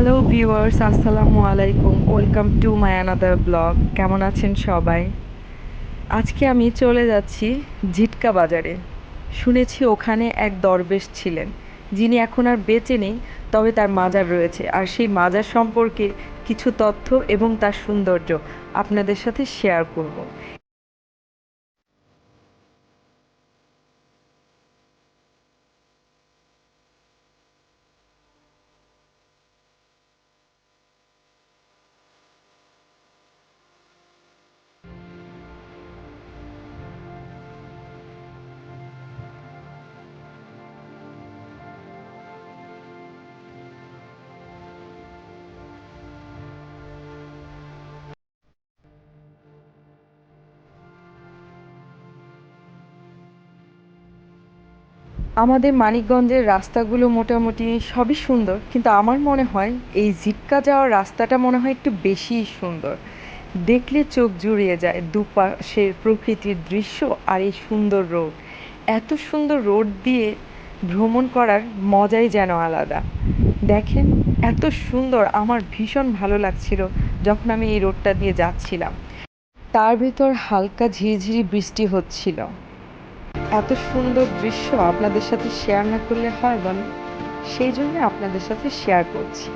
Hello viewers, আসসালামু আলাইকুম। Welcome to my another blog. কেমন আছেন সবাই? আজকে আমি চলে যাচ্ছি ঝিটকা বাজারে। শুনেছি ওখানে এক দরবেশ ছিলেন, যিনি এখন আর বেঁচে নেই, তবে তার মাজার রয়েছে। আর সেই মাজার সম্পর্কে কিছু তথ্য এবং তার সৌন্দর্য আপনাদের সাথে শেয়ার করব। আমাদের মানিকগঞ্জের রাস্তাগুলো মোটামুটি সবই সুন্দর, কিন্তু আমার মনে হয় এই জিটকা যাওয়ার রাস্তাটা মনে হয় একটু বেশিই সুন্দর। দেখলে চোখ জুড়িয়ে যায় দুপাশের প্রকৃতির দৃশ্য আর এই সুন্দর রোড। এত সুন্দর রোড দিয়ে ভ্রমণ করার মজাই যেন আলাদা। দেখেন, এত সুন্দর, আমার ভীষণ ভালো লাগছিল যখন আমি এই রোডটা দিয়ে যাচ্ছিলাম। তার ভিতর হালকা ঝিরিঝিরি বৃষ্টি হচ্ছিল। এত সুন্দর দৃশ্য আপনাদের সাথে শেয়ার না করলে হয় বলেন? সেই জন্য আপনাদের সাথে শেয়ার করছি।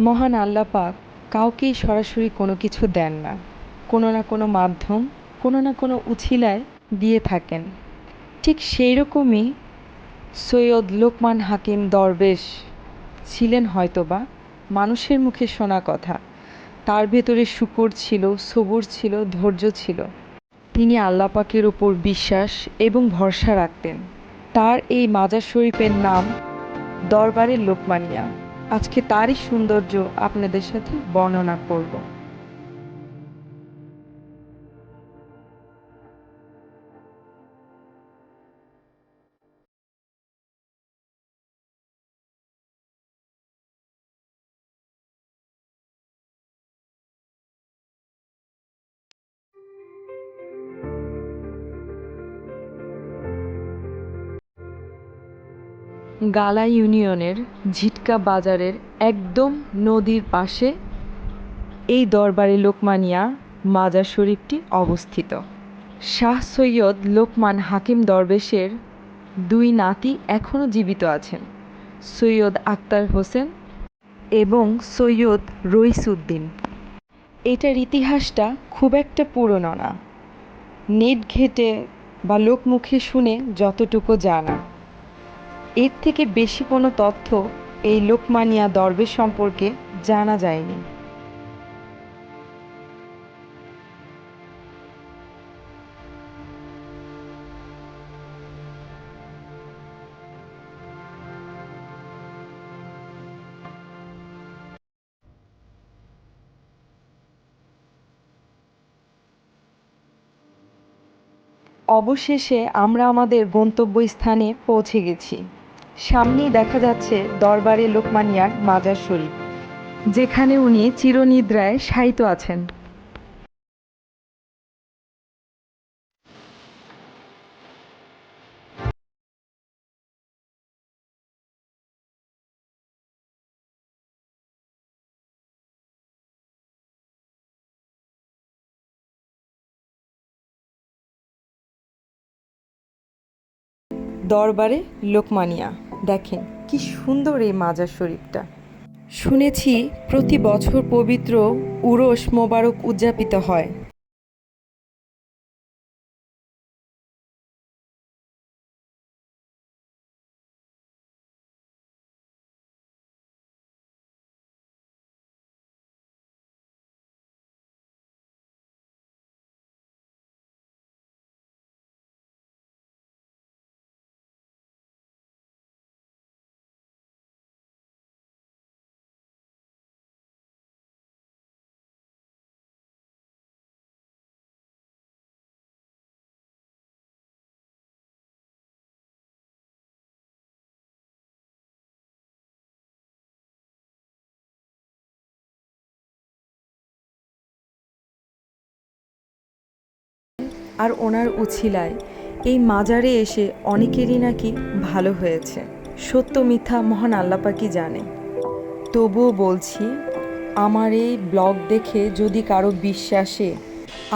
মহান আল্লাহ পাক কাউকেই সরাসরি কোনো কিছু দেন না, কোনো না কোনো মাধ্যম, কোনো না কোনো উছিলায় দিয়ে থাকেন। ঠিক সেই রকমই সৈয়দ লোকমান হাকিম দরবেশ ছিলেন হয়তোবা মানুষের মুখে শোনা কথা। তার ভেতরে শূকর ছিল, সবুর ছিল, ধৈর্য ছিল। তিনি আল্লাহ পাকের ওপর বিশ্বাস এবং ভরসা রাখতেন। তার এই মাজার শরীফের নাম দরবারে লোকমানিয়া। আজকে তারই সৌন্দর্য আপনাদের সাথে বর্ণনা করব। গালা ইউনিয়নের ঝিটকা বাজারের একদম নদীর পাশে এই দরবারে লোকমানিয়া মাজার শরীফটি অবস্থিত। শাহ সৈয়দ লোকমান হাকিম দরবেশের দুই নাতি এখনও জীবিত আছেন, সৈয়দ আক্তার হোসেন এবং সৈয়দ রইসউদ্দিন। এটার ইতিহাসটা খুব একটা পুরনো না, নেট ঘেঁটে বা লোকমুখে শুনে যতটুকু জানা। এর থেকে বেশি কোনো তথ্য এই লোকমানিয়া দরবেশ সম্পর্কে জানা যায়নি। অবশেষে আমরা আমাদের গন্তব্যস্থানে পৌঁছে গেছি। সামনেই দেখা যাচ্ছে দরবারে লোকমানিয়ার মাজার শরীফ, যেখানে উনি চিরনিদ্রায় শায়িত আছেন। দরবারে লোকমানিয়া, দেখেন কি সুন্দর এই মাজার শরীফটা। শুনেছি প্রতি বছর পবিত্র উরস মোবারক উদযাপিত হয়। আর ওনার উছিলায় এই মাজারে এসে অনেকেরই নাকি ভালো হয়েছে। সত্য মিথ্যা মহান আল্লাহ পাকই জানে। তবুও বলছি, আমার এই ব্লগ দেখে যদি কারো বিশ্বাসে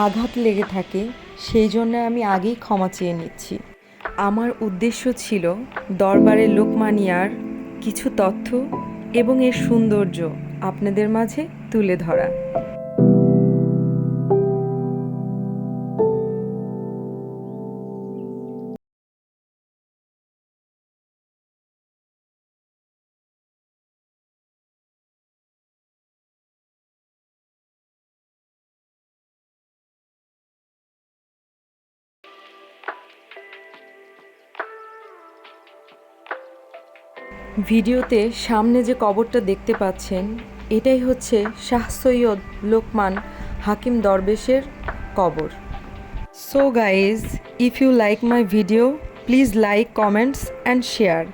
আঘাত লেগে থাকে, সেই জন্য আমি আগেই ক্ষমা চেয়ে নিচ্ছি। আমার উদ্দেশ্য ছিল দরবারের লোকমানিয়ার কিছু তথ্য এবং এর সৌন্দর্য আপনাদের মাঝে তুলে ধরা। ভিডিওতে সামনে যে কবরটা দেখতে পাচ্ছেন, এটাই হচ্ছে শাহ সৈয়দ লোকমান হাকিম দরবেশের কবর। So guys, if you like my video, please like, comments and share.